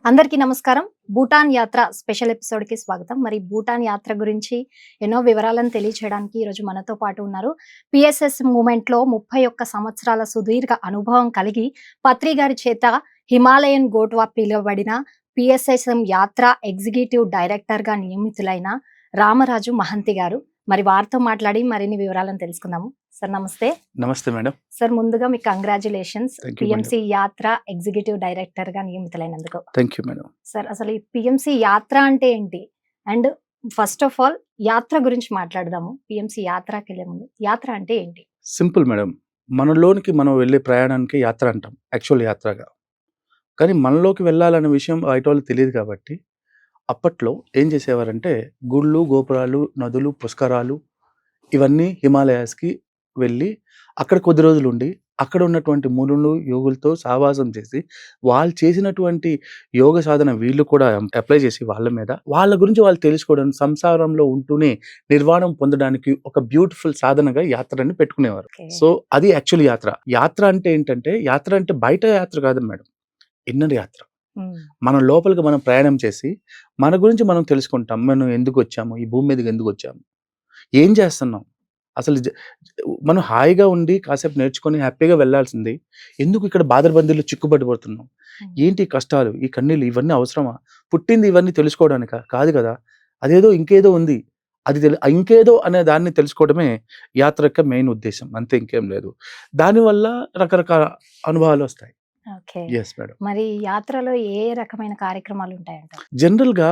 అందరికీ నమస్కారం. భూటాన్ యాత్ర స్పెషల్ ఎపిసోడ్‌కి స్వాగతం. మరి భూటాన్ యాత్ర గురించి ఎన్నో వివరాలను తెలియచేయడానికి ఈరోజు మనతో పాటు ఉన్నారు. పీఎస్ఎస్ మూవ్‌మెంట్‌లో 31 సంవత్సరాల సుదీర్ఘ అనుభవం కలిగి పత్రి గారి చేత హిమాలయన్ గోట్‌గా పిలువబడిన పీఎస్ఎస్ఎం యాత్ర ఎగ్జిక్యూటివ్ డైరెక్టర్‌గా నియమితులైన రామరాజు మహంతి గారు. మరి వారితో మాట్లాడి మరిన్ని వివరాలను తెలుసుకుందాము. సార్ నమస్తే. నమస్తే మేడం. సార్ ముందుగా మీకు congratulations thank you madam. PMC యాత్ర ఎగ్జిక్యూటివ్ డైరెక్టర్‌గా నియమితులైనందుకు. Thank you madam. సార్ అసలు ఈ పీఎంసీ యాత్ర అంటే ఏంటి? అండ్ ఫస్ట్ ఆఫ్ ఆల్ యాత్ర గురించి మాట్లాడదాము. పీఎంసీ యాత్రకెళ్ళే ముందు యాత్ర అంటే ఏంటి? Simple madam. మనలోనికి మనం వెళ్ళే ప్రయాణానికి యాత్ర అంటాం. యాక్చువల్ యాత్రగా. కానీ మనలోకి వెళ్ళాలనే విషయం బయట వాళ్ళకి తెలియదు కాబట్టి అప్పట్లో ఏం చేసేవారంటే గుళ్ళు, గోపురాలు, నదులు, పుష్కరాలు ఇవన్నీ హిమాలయాస్‌కి వెళ్ళి అక్కడ కొద్ది రోజులు ఉండి అక్కడ ఉన్నటువంటి మునులు, యోగులతో సహవాసం చేసి వాళ్ళు చేసినటువంటి యోగ సాధన వీళ్ళు కూడా అప్లై చేసి వాళ్ళ మీద వాళ్ళ గురించి వాళ్ళు తెలుసుకోవడం, సంసారంలో ఉంటూనే నిర్వాణం పొందడానికి ఒక బ్యూటిఫుల్ సాధనగా యాత్రని పెట్టుకునేవారు. ఓకే. సో అది యాక్చువల్ యాత్ర. యాత్ర అంటే ఏంటంటే యాత్ర అంటే బయట యాత్ర కాదు మేడం. ఇన్నర్ యాత్ర. హ్మ్. మనం లోపలికి మనం ప్రయాణం చేసి మన గురించి మనం తెలుసుకుంటాం. మనం ఎందుకొచ్చాము? ఈ భూమి మీదకి ఎందుకొచ్చాము? ఏం చేస్తున్నాం? అసలు మనం హాయిగా ఉండి కాసేపు నేర్చుకొని హ్యాపీగా వెళ్ళాల్సింది. ఎందుకు ఇక్కడ బాధరబందీలో చిక్కుబడిపోతున్నాం? హ్మ్. ఏంటి ఈ కష్టాలు? ఈ కన్నీళ్ళు ఇవన్నీ అవసరమా? పుట్టింది ఇవన్నీ తెలుసుకోవడానికా? కాదు కదా! అదేదో ఇంకేదో ఉంది. అది ఇంకేదో అనే దాన్ని తెలుసుకోవడమే యాత్ర యొక్క మెయిన్ ఉద్దేశ్యం. అంతే ఇంకేం లేదు. దానివల్ల రకరకాల అనుభవాలొస్తాయి. ఓకే. Yes madam. మరి యాత్రలో ఏ రకమైన కార్యక్రమాలు ఉంటాయంటారు? జనరల్‌గా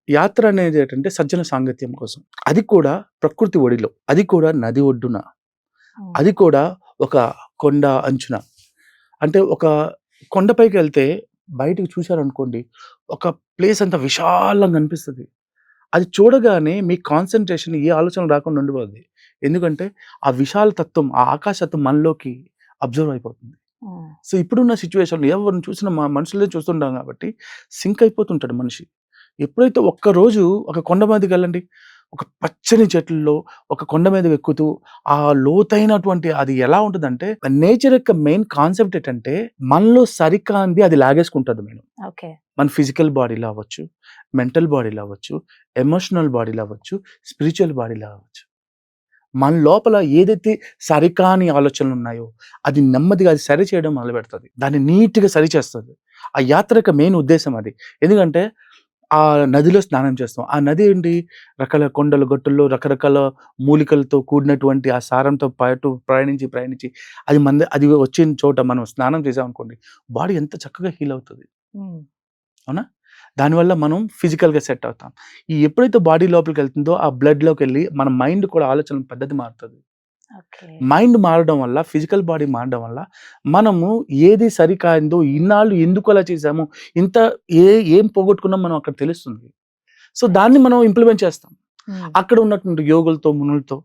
యాత్ర అనేది ఏంటంటే సజ్జన సాంగత్యం కోసం. అది కూడా ప్రకృతి ఒడిలో. అది కూడా నది ఒడ్డున. హ్మ్. అది కూడా ఒక కొండ అంచున. అంటే ఒక కొండపైకెళ్తే బయటకి చూశారనుకోండి, ఒక ప్లేస్ అంతా విశాలంగా అనిపిస్తది. అది చూడగానే మీ కాన్సంట్రేషన్ ఏ ఆలోచన రాకుండా ఉండిపోద్ది. ఎందుకంటే ఆ విశాల తత్వం, ఆ ఆకాశతత్వం మనలోకి అబ్జర్వ్ అయిపోతుంది. హ్మ్. సో ఇప్పుడున్న సిట్యుయేషన్‌లో ఎవరిని చూసినా మనుషులనే చూస్తుంటాం కాబట్టి సింక్ అయిపోతుంటాడు మనిషి. ఎప్పుడైతే ఒక్కరోజు ఒక కొండ మీదకెళ్ళండి. ఒక పచ్చని చెట్లలో ఒక కొండ మీదకి ఎక్కుతూ ఆ లోతైనటువంటి అది ఎలా ఉంటదంటే నేచర్ యొక్క మెయిన్ కాన్సెప్ట్ ఏంటంటే మనలో సరికానిది అది లాగేసుకుంటది మేడం. ఓకే. మన ఫిజికల్ బాడీలో అవ్వచ్చు, మెంటల్ బాడీలో అవ్వచ్చు, ఎమోషనల్ బాడీలో అవ్వచ్చు, స్పిరిచువల్ బాడీలో అవ్వచ్చు. మన లోపల ఏదైతే సరికాని ఆలోచనలున్నాయో, అది నెమ్మదిగా అది సరి చేయడం మొదలుపెడతది. దాన్ని నీట్‌గా సరిచేస్తది. ఆ యాత్ర యొక్క మెయిన్ ఉద్దేశ్యం అది. ఎందుకంటే, ఆ నదిలో స్నానం చేస్తాం. ఆ నది ఏంటి? రకరకాల కొండలు, గట్టుల్లో రకరకాల మూలికలతో కూడినటువంటి ఆ సారంతో పాటు ప్రయాణించి అది వచ్చిన చోట మనం స్నానం చేసామనుకోండి, బాడీ ఎంత చక్కగా హీల్ అవుతది. హ్మ్. అవునా? దానివల్ల మనం ఫిజికల్‌గా సెట్ అవుతాం. ఎప్పుడైతే బాడీ లోపలికెళ్తుందో ఆ బ్లడ్‌లోకెళ్ళి మన మైండ్ కూడా ఆలోచన పద్ధతి మారుతది. ఓకే. మైండ్ మారడం వల్ల, ఫిజికల్ బాడీ మారడం వల్ల మనము ఏది సరికానిదో, ఇన్నాళ్ళు ఎందుకు అలా చేశాము, ఇంత ఏం పోగొట్టుకున్నాం మనం అక్కడ తెలుస్తుంది. సో, దాన్ని రైట్. మనం ఇంప్లిమెంట్ చేస్తాం. హ్మ్. అక్కడ ఉన్నటువంటి యోగులతో, మునులతో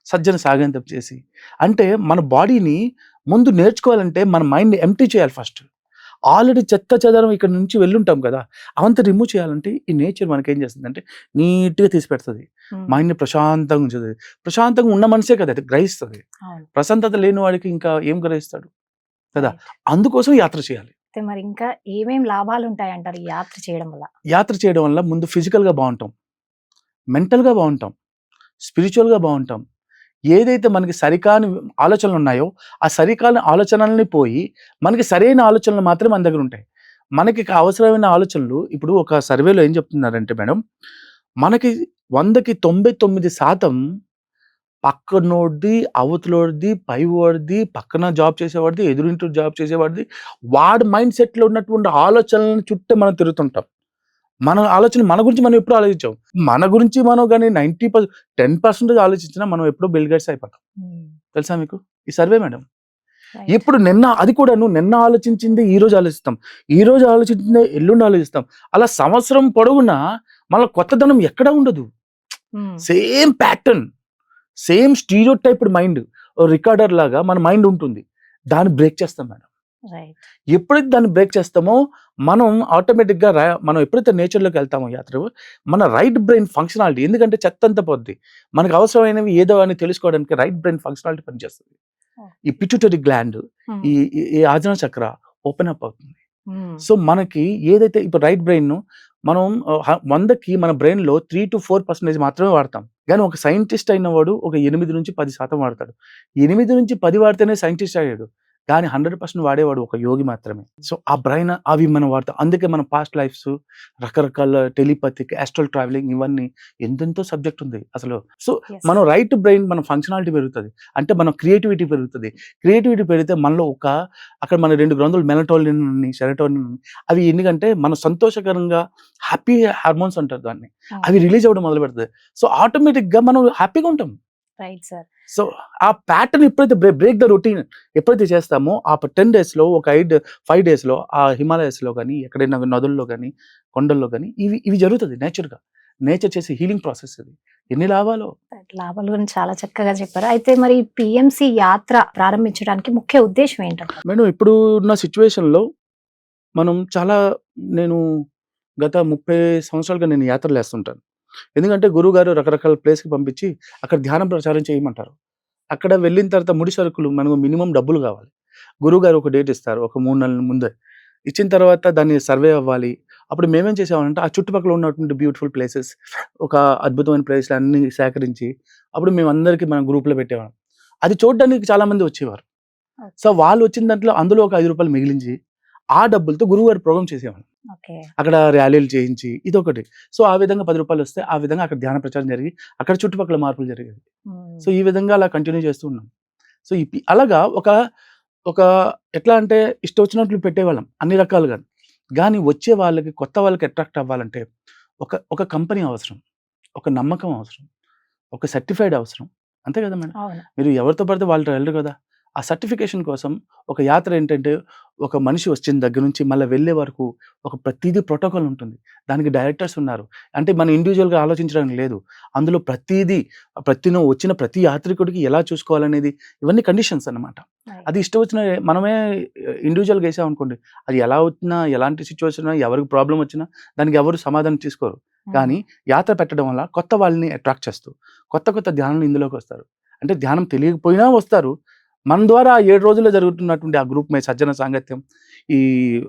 సజ్జన సాగంతం చేసి అంటే మన బాడీని ముందు నేర్చుకోవాలంటే మన మైండ్‌ని ఎంప్టీ చేయాలి ఫస్ట్. ఆల్రెడీ చెత్త చెదారం ఇక్కడ నుంచి వెళ్ళుంటాం కదా! అవంతా రిమూవ్ చేయాలంటే ఈ నేచర్ మనకేం చేస్తుందంటే నీట్‌గా తీసి పెడతది. హ్మ్. మైండ్‌ని ప్రశాంతంగా ఉంచుతది. ప్రశాంతంగా ఉన్న మనిషే కదా అది గ్రహిస్తది. అవును. ప్రశాంతత లేని వాడికి ఇంకా ఏం గ్రహిస్తాడు కదా! రైట్. అందుకోసం యాత్ర చేయాలి. అయితే మరి ఇంకా ఏమేం లాభాలుంటాయంటారు ఈ యాత్ర చేయడం వల్ల? యాత్ర చేయడం వల్ల ముందు ఫిజికల్‌గా బావుంటాం. మెంటల్‌గా బావుంటాం. స్పిరిచువల్‌గా బావుంటాం. ఏదైతే మనకి సరికాని ఆలోచనలున్నాయో, ఆ సరికాని ఆలోచనలని పోయి, మనకి సరైన ఆలోచనలు మాత్రమే మన దగ్గరుంటాయి. మనకి అవసరమైన ఆలోచనలు ఇప్పుడు ఒక సర్వేలో ఏం చెప్తున్నారంటే మేడం, మనకి 100కి 99% పక్కనోడిది, అవతలోడిది, పైవోడిది, పక్కన జాబ్ చేసేవాడిది, ఎదురింటి జాబ్ చేసేవాడిది, వాడి మైండ్ సెట్‌లో ఉన్నటువంటి ఆలోచనలను చుట్టే మనం తిరుగుతుంటాం. మన ఆలోచన మన గురించి మనం ఎప్పుడు ఆలోచించాం. మన గురించి మనం గాని 10% ఆలోచించినా మనం ఎప్పుడో బిల్ గేట్స్ అయిపోతాం. హ్మ్. తెలుసా మీకు? ఈ సర్వే మేడం. రైట్. ఇప్పుడు అది కూడాను నిన్న ఆలోచించింది ఈరోజు ఆలోచిస్తాం. ఈరోజు ఆలోచించిందే ఎల్లుండి ఆలోచిస్తాం. అలా సంవత్సరం పొడవునా మళ్ళా కొత్తదనం ఎక్కడా ఉండదు. Hmm. Same pattern, same stereotyped mind. Recorder లాగా మన మైండ్ ఉంటుంది. దాన్ని బ్రేక్ చేస్తాం మేడం. రైట్. ఎప్పుడైతే దాన్ని బ్రేక్ చేస్తామో, మనం ఆటోమేటిక్‌గా మనం ఎప్పుడైతే నేచర్‌లోకి వెళ్తామో యాత్రకు, మన రైట్ బ్రెయిన్ ఫంక్షనాలిటీ ఎందుకంటే చెత్తంతా పోద్ది. మనకు అవసరమైనవి ఏదో అని తెలుసుకోవడానికి రైట్ బ్రెయిన్ ఫంక్షనాలిటీ పనిచేస్తది. ఓహ్! ఈ పిట్యూటరీ గ్లాండ్, హ్మ్. ఈ ఈ ఈ ఆజ్ఞా చక్ర ఓపెన్ అప్ అవుతుంది. సో మనకి ఏదైతే ఇప్పుడు రైట్ బ్రెయిన్ మనం 100కి మన బ్రెయిన్లో 3 to 4% మాత్రమే వాడతాం. కానీ ఒక సైంటిస్ట్ అయిన వాడు ఒక 8-10% వాడతాడు. 8-10 వాడితేనే సైంటిస్ట్ అయ్యాడు. కానీ 100% వాడేవాడు ఒక యోగి మాత్రమే. సో ఆ బ్రెయిన్ అవి మనం వాడతాం. అందుకే మన పాస్ట్ లైఫ్స్, రకరకాల టెలిపతిక్, ఆస్ట్రల్ ట్రావెలింగ్ ఇవన్నీ ఎంతెంతో సబ్జెక్ట్ ఉంది అసలు. సో మనం రైట్ బ్రెయిన్ మన ఫంక్షనాలిటీ పెరుగుతుంది. అంటే మన క్రియేటివిటీ పెరుగుతుంది. క్రియేటివిటీ పెరిగితే మనలో అక్కడ మన 2 గ్రంథులు మెలటోనిన్, సెరటోనిన్ అవి ఎందుకంటే మన సంతోషకరంగా హ్యాపీ హార్మోన్స్ అంటారు దాన్ని. అవి రిలీజ్ అవ్వడం మొదలు పెడుతుంది. సో ఆటోమేటిక్గా మనం హ్యాపీగా ఉంటాం. Right sir. సో ఆ ప్యాటర్న్ ఎప్పుడైతే బ్రేక్ ద రొటీన్ ఎప్పుడైతే చేస్తామో ఆ 10 డేస్లో ఒక 5 డేస్లో ఆ హిమాలయస్లో కానీ ఎక్కడైనా నదుల్లో కానీ కొండల్లో కానీ ఇవి జరుగుతుంది నేచర్గా. నేచర్ చేసే హీలింగ్ ప్రాసెస్ ఇది. ఎన్ని లాభాలు. లాభాల గురించి చాలా చక్కగా చెప్పారు. అయితే మరి పిఎంసి యాత్ర ప్రారంభించడానికి ముఖ్య ఉద్దేశం ఏంటంటే మేడం ఇప్పుడు ఉన్న సిచ్యువేషన్లో మనం నేను గత 30 సంవత్సరాలుగా నేను యాత్రలు వేస్తుంటాను. ఎందుకంటే గురువుగారు రకరకాల ప్లేస్కి పంపించి అక్కడ ధ్యానం ప్రచారం చేయమంటారు. అక్కడ వెళ్ళిన తర్వాత ముడి సరుకులు మనకు మినిమం డబ్బులు కావాలి. గురువుగారు ఒక డేట్ ఇస్తారు ఒక 3 నెలల ముందే. ఇచ్చిన తర్వాత దాన్ని సర్వే అవ్వాలి. అప్పుడు మేమేం చేసామంటే ఆ చుట్టుపక్కల ఉన్నటువంటి బ్యూటిఫుల్ ప్లేసెస్, ఒక అద్భుతమైన ప్లేస్లు అన్నీ సేకరించి అప్పుడు మేమందరికీ మన గ్రూప్లో పెట్టేవాళ్ళం. అది చూడడానికి చాలామంది వచ్చేవారు. సో వాళ్ళు వచ్చిన దాంట్లో అందులో ఒక ₹5 మిగిలించి ఆ డబ్బులతో గురువుగారు ప్రోగ్రామ్ చేసేవాళ్ళం. అక్కడ ర్యాలీలు చేయించి ఇదొకటి. సో ఆ విధంగా ₹10 వస్తే ఆ విధంగా అక్కడ ధ్యాన ప్రచారం జరిగి అక్కడ చుట్టుపక్కల మార్పులు జరిగేది. సో ఈ విధంగా అలా కంటిన్యూ చేస్తూ ఉన్నాం. సో అలాగా ఒక ఎట్లా అంటే ఇష్టం వచ్చినట్లు పెట్టేవాళ్ళం అన్ని రకాలుగా. కానీ వచ్చే వాళ్ళకి కొత్త వాళ్ళకి అట్రాక్ట్ అవ్వాలంటే ఒక కంపెనీ అవసరం, ఒక నమ్మకం అవసరం, ఒక సర్టిఫైడ్ అవసరం. అంతే కదా మేడం. మీరు ఎవరితో పడితే వాళ్ళతో వెళ్ళరు కదా. ఆ సర్టిఫికేషన్ కోసం ఒక యాత్ర ఏంటంటే ఒక మనిషి వచ్చిన దగ్గర నుంచి మళ్ళీ వెళ్ళే వరకు ఒక ప్రతిదీ ప్రోటోకాల్ ఉంటుంది. దానికి డైరెక్టర్స్ ఉన్నారు. అంటే మనం ఇండివిజువల్గా ఆలోచించడానికి లేదు. అందులో వచ్చిన ప్రతి యాత్రికుడికి ఎలా చూసుకోవాలనేది ఇవన్నీ కండిషన్స్ అన్నమాట. అది ఇష్టం వచ్చిన మనమే ఇండివిజువల్గా వేసామనుకోండి, అది ఎలా వచ్చినా ఎలాంటి సిచ్యువేషన్ ఎవరికి ప్రాబ్లం వచ్చినా దానికి ఎవరు సమాధానం తీసుకోరు. కానీ యాత్ర పెట్టడం వల్ల కొత్త వాళ్ళని అట్రాక్ట్ చేస్తూ కొత్త ధ్యానం ఇందులోకి వస్తారు. అంటే ధ్యానం తెలియకపోయినా వస్తారు. మన ద్వారా 7 రోజుల్లో జరుగుతున్నటువంటి ఆ గ్రూప్ సజ్జన సాంగత్యం, ఈ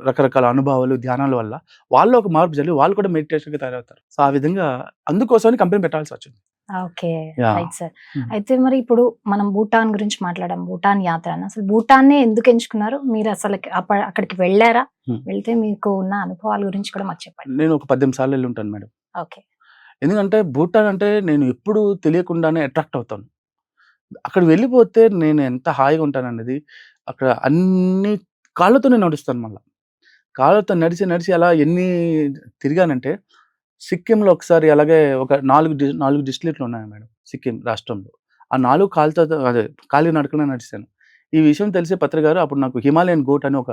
రకరకాల అనుభవాలు, ధ్యానాల వల్ల వాళ్ళు ఒక మార్పు జరిగి వాళ్ళు కూడా మెడిటేషన్‌గా తయారవుతారు. సో ఆ విధంగా అందుకోసమని కంపెనీ పెట్టాల్సి వచ్చింది. ఓకే. Right sir. అయితే మరి ఇప్పుడు మనం భూటాన్ గురించి మాట్లాడాం. భూటాన్ యాత్ర అసలు భూటాన్నే ఎందుకు ఎంచుకున్నారు? మీరు అసలు అక్కడికి వెళ్ళారా? వెళ్తే మీకు ఉన్న అనుభవాల గురించి కూడా మాకు చెప్పండి. నేను ఒక 18 సార్లు వెళ్ళి ఉంటాను మేడం. ఓకే. ఎందుకంటే భూటాన్ అంటే నేను ఎప్పుడు తెలియకుండానే అట్రాక్ట్ అవుతాను. అక్కడ వెళ్ళిపోతే నేను ఎంత హాయిగా ఉంటాననేది అక్కడ అన్ని కాళ్ళతో నేను నడుస్తాను మళ్ళా. కాళ్ళతో నడిచి అలా ఎన్ని తిరిగానంటే సిక్కింలో ఒకసారి అలాగే ఒక 4 డిస్ట్రిక్ట్‌లు ఉన్నాయి మేడం సిక్కిం రాష్ట్రంలో. ఆ 4 కాలి నడకనే నడిచాను. ఈ విషయం తెలిసే పత్రి గారు అప్పుడు నాకు హిమాలయన్ గోట్ అని ఒక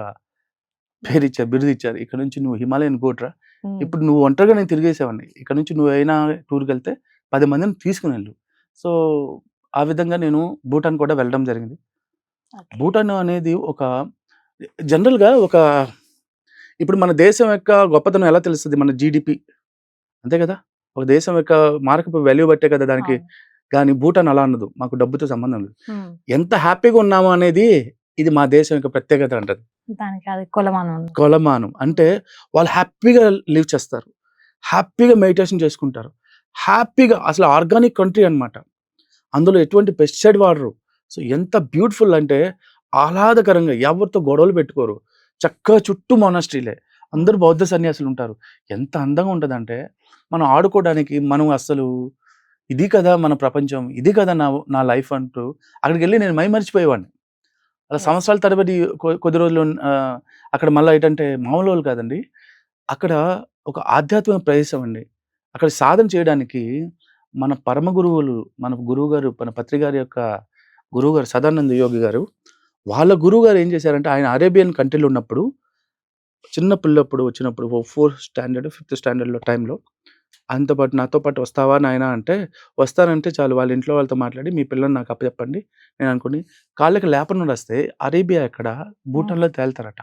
బిరుదిచ్చారు. "ఇక్కడ నుంచి నువ్వు హిమాలయన్ గోట్ రా. ఇప్పుడు నువ్వు ఒంటరిగా నేను తిరిగేసేవాడిని. ఇక్కడ నుంచి నువ్వైనా టూర్‌కెళ్తే 10 మందిని తీసుకొనెళ్ళు." సో ఆ విధంగా నేను భూటాన్ కూడా వెళ్ళడం జరిగింది. భూటాన్ అనేది జనరల్‌గా ఇప్పుడు మన దేశం యొక్క గొప్పతనం ఎలా తెలుస్తది? మన జీడీపీ అంతే కదా! ఒక దేశం యొక్క మార్కెట్ వాల్యూ బట్టే కదా దానికి. కానీ భూటాన్ అలా అనదు. మాకు డబ్బుతో సంబంధం లేదు. ఎంత హ్యాపీగా ఉన్నాము అనేది ఇది మా దేశం యొక్క ప్రత్యేకత అంటది. కొలమానం అంటే వాళ్ళు హ్యాపీగా లివ్ చేస్తారు. హ్యాపీగా మెడిటేషన్ చేసుకుంటారు. హ్యాపీగా అసలు ఆర్గానిక్ కంట్రీ అన్నమాట. అందులో ఎటువంటి పెస్టిసైడ్ వాడరు. సో ఎంత బ్యూటిఫుల్ అంటే ఆహ్లాదకరంగా ఎవరితో గొడవలు పెట్టుకోరు. చక్కగా చుట్టూ మొనాస్ట్రీలే. అందరూ బౌద్ధ సన్యాసులు ఉంటారు. ఎంత అందంగా ఉంటదంటే మనం ఆడుకోవడానికి మనం అసలు ఇది కదా మన ప్రపంచం, ఇది కదా నా లైఫ్ అంటూ అక్కడికెళ్ళి నేను మైమరిచిపోయేవాడిని. అలా సంవత్సరాల తరబడి కొద్ది రోజులు అక్కడ మళ్ళీ ఏంటంటే మామూలు వాళ్ళు కాదండి. అక్కడ ఒక ఆధ్యాత్మిక ప్రదేశం అండి. అక్కడ సాధన చేయడానికి మన పరమ గురువులు, మన గురువుగారు, మన పత్రి గారి యొక్క గురువుగారు సదానంద యోగి గారు, వాళ్ళ గురువుగారు ఏం చేశారంటే ఆయన అరేబియన్ కంట్రీలో ఉన్నప్పుడు చిన్న పిల్లప్పుడు వచ్చినప్పుడు 4th స్టాండర్డ్, 5th స్టాండర్డ్‌లో టైంలో నాతో పాటు వస్తావా నాయనా అంటే, వస్తానంటే చాలు వాళ్ళ ఇంట్లో వాళ్ళతో మాట్లాడి మీ పిల్లని నాకు అప్పచెప్పండి. నేను అనుకోని కాళ్ళకి లేపనం రాస్తే అరేబియా ఎక్కడ భూటాన్‌లో తేలుతారట.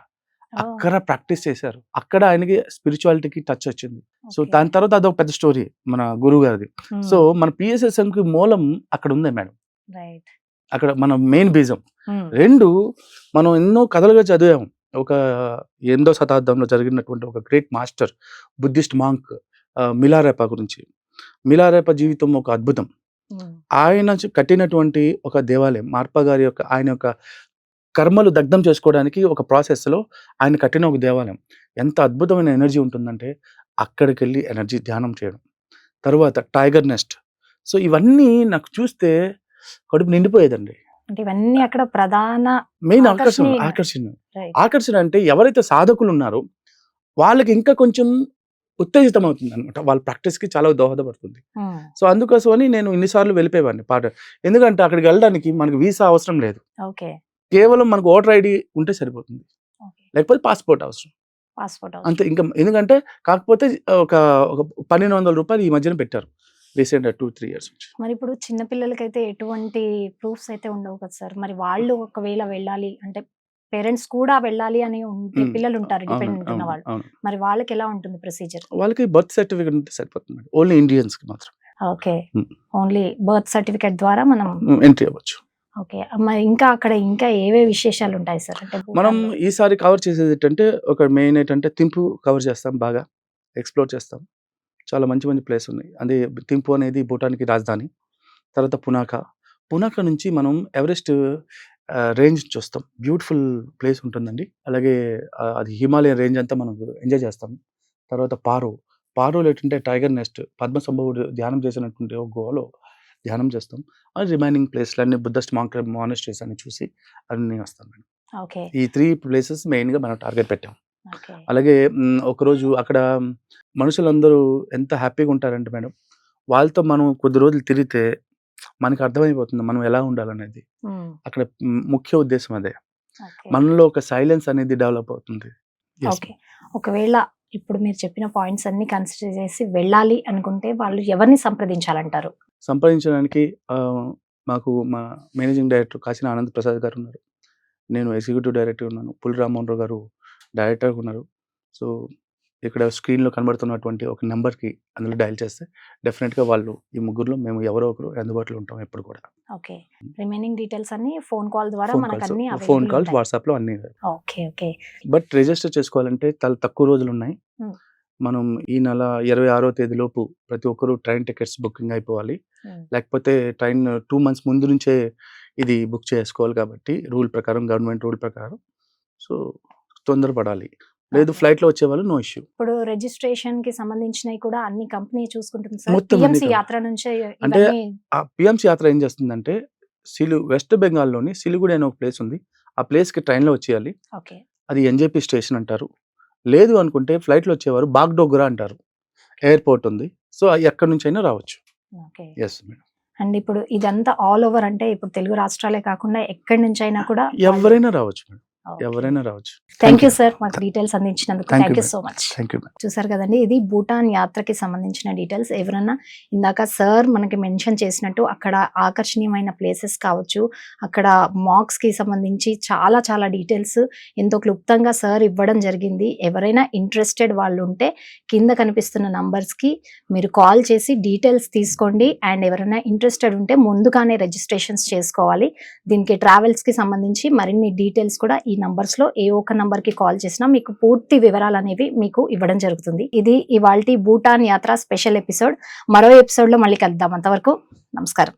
అక్కడ ప్రాక్టీస్ చేశారు. అక్కడ ఆయనకి స్పిరిచువాలిటీకి టచ్ వచ్చింది. సో దాని తర్వాత అదొక పెద్ద స్టోరీ మన గురువుగారిది. సో మన పిఎస్ఎస్ఎంకి మూలం అక్కడ ఉంది మేడం. అక్కడ మన మెయిన్ బీజం. 2 మనం ఎన్నో కథలుగా చదివాము. ఒక 8వ శతాబ్దంలో జరిగినటువంటి ఒక గ్రేట్ మాస్టర్ బుద్ధిస్ట్ మాంక్ మిలారేపా గురించి. మిలారేపా జీవితం ఒక అద్భుతం. ఆయన కట్టినటువంటి ఒక దేవాలయం మార్పా గారి యొక్క ఆయన యొక్క కర్మలు దగ్ధం చేసుకోవడానికి ఒక ప్రాసెస్‌లో ఆయన కట్టిన ఒక దేవాలయం. ఎంత అద్భుతమైన ఎనర్జీ ఉంటుందంటే అక్కడికెళ్ళి ఎనర్జీ ధ్యానం చేయడం. తరువాత టైగర్ నెస్ట్. సో ఇవన్నీ నాకు చూస్తే కడుపు నిండిపోయేదండి. అంటే ఇవన్నీ అక్కడ ప్రధాన మెయిన్ ఆకర్షణీయ. ఆకర్షణ. రైట్. ఆకర్షణ అంటే ఎవరైతే సాధకులున్నారో వాళ్ళకి ఇంకా కొంచెం ఉత్తేజితమవుతుందనమాట. వాళ్ళ ప్రాక్టీస్‌కి చాలా దోహదపడుతుంది. సో అందుకోసమని నేను ఇన్ని సార్లు వెళ్ళిపోయేవాడిని ఎందుకంటే అక్కడికి వెళ్ళడానికి మనకు వీసా అవసరం లేదు. ఓకే. కేవలం మనకు ఓటర్ ఐడీ ఉంటే సరిపోతుంది. ఓకే. లేకపోతే పాస్‌పోర్ట్ అవసరం. పాస్‌పోర్ట్ అంతే. ఇంకా ఎందుకంటే కాకపోతే ఒక ఒక రూ. 1,200 ఈ మధ్యన పెట్టారు. రీసెంట్‌గా 2-3 ఇయర్స్ నుంచి. మరి ఇప్పుడు చిన్న పిల్లలకైతే ఎటువంటి ప్రూఫ్స్ అయితే ఉండవు కదా సార్. మరి వాళ్ళు ఒకవేళ వెళ్ళాలి అంటే పేరెంట్స్ కూడా వెళ్ళాలి అని ఉంటే పిల్లలు ఉంటారు డిపెండెంట్ ఉన్న వాళ్ళు. అవును. మరి వాళ్ళకి ఎలా ఉంటుంది ప్రొసీజర్? వాళ్ళకి బర్త్ సర్టిఫికేట్ ఉంటే సరిపోతుంది. ఓన్లీ ఇండియన్స్‌కి మాత్రం. ఓకే. ఓన్లీ బర్త్ సర్టిఫికేట్ ద్వారా మనం ఎంట్రీ అవ్వచ్చు. ఓకే. మరి ఇంకా అక్కడ ఇంకా ఏవే విశేషాలు ఉంటాయి సార్? అంటే మనం భూటాన్‌లో. ఈసారి కవర్ చేసేది ఏంటంటే ఒక మెయిన్ ఏంటంటే థింపు కవర్ చేస్తాం, బాగా ఎక్స్‌ప్లోర్ చేస్తాం. చాలా మంచి మంచి ప్లేస్ ఉన్నాయి. అదే థింపు అనేది భూటాన్‌కి రాజధాని. తర్వాత పునాక నుంచి మనం ఎవరెస్ట్ రేంజ్ చూస్తాం. బ్యూటిఫుల్ ప్లేస్ ఉంటుందండి. అలాగే అది హిమాలయన్ రేంజ్ అంతా మనం ఎంజాయ్ చేస్తాం. తర్వాత పారోలో ఏంటంటే టైగర్ నెస్ట్, పద్మసంభవుడు ధ్యానం చేసినటువంటి ఒక గుహలో ధ్యానం చేస్తాం. రిమైనింగ్ ప్లేస్‌లన్నీ బుద్ధిస్ట్ మానిస్ట్రీస్ అన్ని చూసి అన్నీ వస్తాం మేడం. ఓకే. ఈ 3 ప్లేసెస్ మెయిన్‌గా మనం టార్గెట్ పెట్టాం. ఓకే. అలాగే ఒకరోజు అక్కడ మనుషులందరూ ఎంత హ్యాపీగా ఉంటారంటే మేడం, వాళ్ళతో మనం కొద్ది రోజులు తిరిగితే మనకు అర్థమైపోతుంది మనం ఎలా ఉండాలనేది. అక్కడ ముఖ్య ఉద్దేశ్యం అదే. ఓకే. మనలో ఒక సైలెన్స్ అనేది డెవలప్ అవుతుంది. యెస్. ఓకే. ఒకవేళ ఇప్పుడు మీరు చెప్పిన పాయింట్స్ అన్ని కన్సిడర్ చేసి వెళ్ళాలి అనుకుంటే వాళ్ళు ఎవరిని సంప్రదించాలంటారు? సంప్రదించడానికి మాకు మా మేనేజింగ్ డైరెక్టర్ కాశీనా ఆనంద్ ప్రసాద్ గారు ఉన్నారు. నేను ఎగ్జిక్యూటివ్ డైరెక్టర్ ఉన్నాను. పులి రామ్మోహన్ రావు గారు డైరెక్టర్‌గా ఉన్నారు. సో ఇక్కడ స్క్రీన్‌లో కనబడుతున్నటువంటి ఒక నంబర్‌కి అందులో డయల్ చేస్తే డెఫినిట్‌గా వాళ్ళు ఈ ముగ్గురులో మేము ఎవరో ఒకరు అందుబాటులో ఉంటాం ఎప్పుడు కూడా. ఓకే. రిమైనింగ్ డీటెయిల్స్ అన్ని ఫోన్ కాల్ ద్వారా ఫోన్ మనకు కాల్స్, అన్ని ఫోన్ అవైలబుల్ కాల్స్, ఉంటాయి. వాట్సాప్‌లో అన్నీ. ఓకే. ఓకే. బట్ రిజిస్టర్ చేసుకోవాలంటే చాలా తక్కువ రోజులున్నాయి. హ్మ్. మనం ఈ నెల 26వ తేదీలోపు ప్రతి ఒక్కరు ట్రైన్ టికెట్స్ బుకింగ్ అయిపోవాలి. లేకపోతే ట్రైన్ 2 మంత్స్ ముందు నుంచే ఇది బుక్ చేసుకోవాలి కాబట్టి గవర్నమెంట్ రూల్ ప్రకారం. సో తొందరపడాలి. లేదు ఓకే. ఫ్లైట్‌లో వచ్చేవాళ్ళు నో ఇష్యూ. ఇప్పుడు రిజిస్ట్రేషన్‌కి సంబంధించినవి కూడా అన్ని కంపెనీ చూసుకుంటుంది సార్. మొత్తం అన్ని పీఎంసీ కంపెనీ. యాత్ర నుంచే అంటే ఇవన్నీ. ఆ పీఎంసీ యాత్ర ఏం చేస్తుందంటే వెస్ట్ బెంగాల్‌లోని సిలిగుడి అనే ఒక ప్లేస్ ఉంది. ఆ ప్లేస్‌కి ట్రైన్‌లో వచ్చేయాలి. ఓకే. అది ఎన్‌జేపీ స్టేషన్ అంటారు. లేదు అనుకుంటే ఫ్లైట్‌లో వచ్చేవారు బాగ్‌డోగ్రా అంటారు. ఎయిర్‌పోర్ట్ ఉంది. సో ఎక్కడి నుంచైనా రావచ్చు. ఓకే. Yes madam. అండ్ ఇప్పుడు ఇదంతా ఆల్ ఓవర్ అంటే ఇప్పుడు తెలుగు రాష్ట్రాలే కాకుండా ఎక్కడి నుంచైనా కూడా ఎవరైనా రావచ్చు మేడం. ఓకే. ఎవరైనా రావచ్చు. థ్యాంక్ యూ సార్ మాకు డీటెయిల్స్ అందించినందుకు. Thank thank you you so much. Thank you madam. చూసారు కదండి, ఇది భూటాన్ యాత్రకి సంబంధించిన డీటెయిల్స్. ఎవరన్నా ఇందాక సార్ మనకి మెన్షన్ చేసినట్టు అక్కడ ఆకర్షణీయమైన ప్లేసెస్ కావచ్చు, అక్కడ మాక్స్కి సంబంధించి చాలా చాలా డీటెయిల్స్ ఎంతో క్లుప్తంగా సార్ ఇవ్వడం జరిగింది. ఎవరైనా ఇంట్రెస్టెడ్ వాళ్ళు ఉంటే కింద కనిపిస్తున్న నంబర్స్కి మీరు కాల్ చేసి డీటెయిల్స్ తీసుకోండి. అండ్ ఎవరైనా ఇంట్రెస్టెడ్ ఉంటే ముందుగానే రిజిస్ట్రేషన్స్ చేసుకోవాలి. దీనికి ట్రావెల్స్కి సంబంధించి మరిన్ని డీటెయిల్స్ కూడా ఈ నంబర్స్లో ఏ ఒక్క నంబర్కి కాల్ చేసినా మీకు పూర్తి వివరాలు అనేవి మీకు ఇవ్వడం జరుగుతుంది. ఇది ఇవాల్టి భూటాన్ యాత్ర స్పెషల్ ఎపిసోడ్. మరో ఎపిసోడ్లో మళ్ళీ కలుద్దాం. అంతవరకు నమస్కారం.